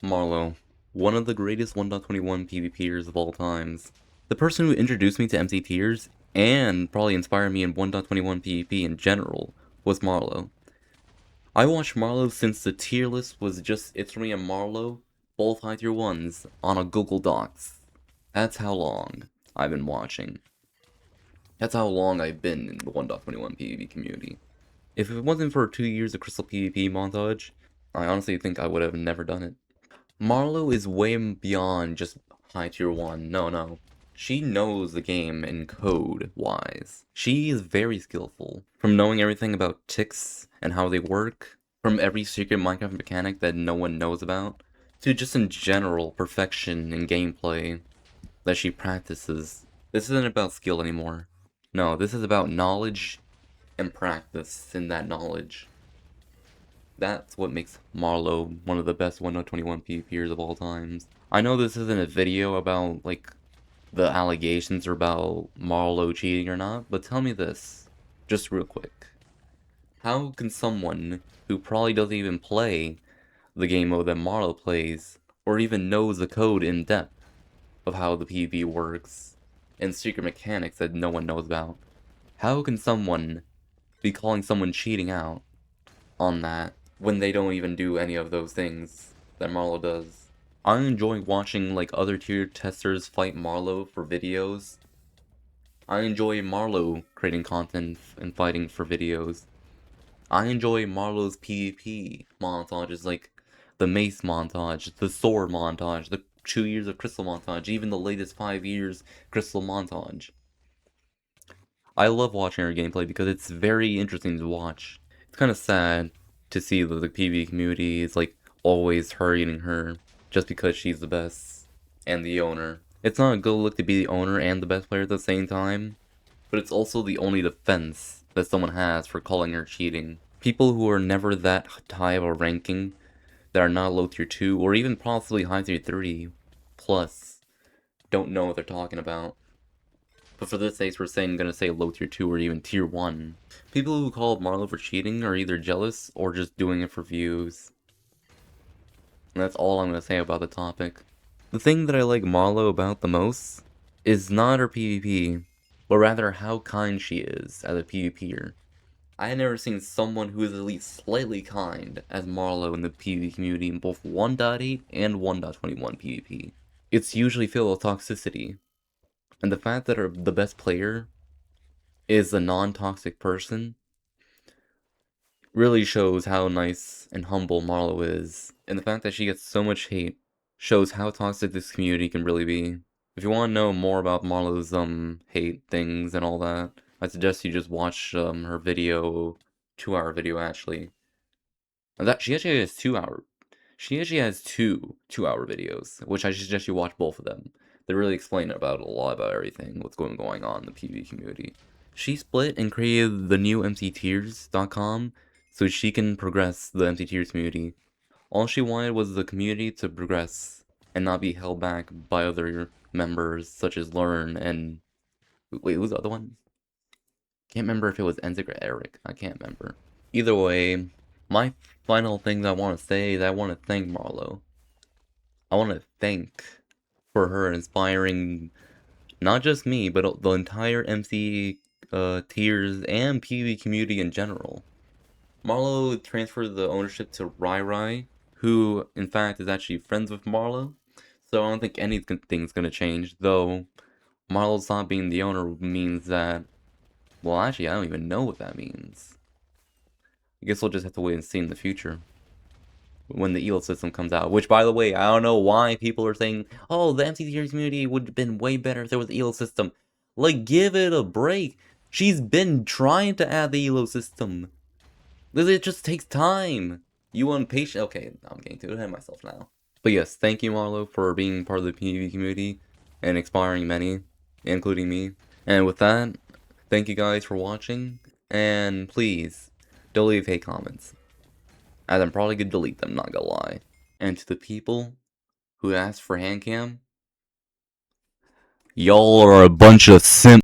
Marlow, one of the greatest 1.21 PvPers of all times. The person who introduced me to MC tiers, and probably inspired me in 1.21 PvP in general, was Marlow. I watched Marlow since the tier list was just Itsumi and Marlow, both high tier 1s, on a Google Docs. That's how long I've been watching. That's how long I've been in the 1.21 PvP community. If it wasn't for 2 years of Crystal PvP montage, I honestly think I would have never done it. Marlow is way beyond just high tier 1. No. She knows the game in code wise. She is very skillful. From knowing everything about ticks and how they work, from every secret Minecraft mechanic that no one knows about, to just in general perfection in gameplay that she practices. This isn't about skill anymore. No, this is about knowledge and practice in that knowledge. That's what makes Marlow one of the best 1.21 PvPers of all times. I know this isn't a video about, like, the allegations about Marlow cheating or not, but tell me this, just real quick. How can someone who probably doesn't even play the game mode that Marlow plays, or even knows the code in depth of how the PvP works, and secret mechanics that no one knows about, how can someone be calling someone cheating out on that when they don't even do any of those things that Marlow does? I enjoy watching like other tier testers fight Marlow for videos. I enjoy Marlow creating content and fighting for videos. I enjoy Marlow's PvP montages like the Mace montage, the Sword montage, the 2 years of Crystal montage, even the latest 5 years Crystal montage. I love watching her gameplay because it's very interesting to watch. It's kind of sad to see that the PvP community is like always hurrying her just because she's the best and the owner. It's not a good look to be the owner and the best player at the same time, but it's also the only defense that someone has for calling her cheating. People who are never that high of a ranking, that are not low tier 2 or even possibly high tier 3 plus, don't know what they're talking about. But for this case, we're gonna say low tier 2 or even tier 1. People who call Marlow for cheating are either jealous or just doing it for views. And that's all I'm gonna say about the topic. The thing that I like Marlow about the most is not her PvP, but rather how kind she is as a PvPer. I had never seen someone who is at least slightly kind as Marlow in the PvP community in both 1.8 and 1.21 PvP. It's usually filled with toxicity, and the fact that the best player is a non-toxic person really shows how nice and humble Marlow is, and the fact that she gets so much hate shows how toxic this community can really be. If you want to know more about Marlow's hate things and all that, I suggest you just watch her video, 2-hour video actually. And that she actually has 2-hour. She actually has two 2-hour videos, which I suggest you watch both of them. They really explain about a lot about everything, what's going on in the PvP community. She split and created the new MCTiers.com so she can progress the MC Tiers community. All she wanted was the community to progress and not be held back by other members such as Learn and... Wait, who's the other one? Can't remember if it was Enzik or Eric. I can't remember. Either way, my final thing I want to say is I want to thank Marlow. I want to thank for her inspiring not just me, but the entire MC tiers and PvP community in general. Marlow transferred the ownership to Rai Rai, who in fact is actually friends with Marlow, so I don't think anything's gonna change, though Marlow's not being the owner means that, well actually I don't even know what that means. I guess we'll just have to wait and see in the future. When the ELO system comes out. Which, by the way, I don't know why people are saying, oh, the MC Series community would have been way better if there was the ELO system. Like, give it a break. She's been trying to add the ELO system. It just takes time. You want patience? Okay, I'm getting too ahead of myself now. But yes, thank you, Marlow, for being part of the PvP community and inspiring many, including me. And with that, thank you guys for watching, and please, don't leave hate comments, as I'm probably gonna delete them, not gonna lie. And to the people who asked for handcam, y'all are a bunch of simps.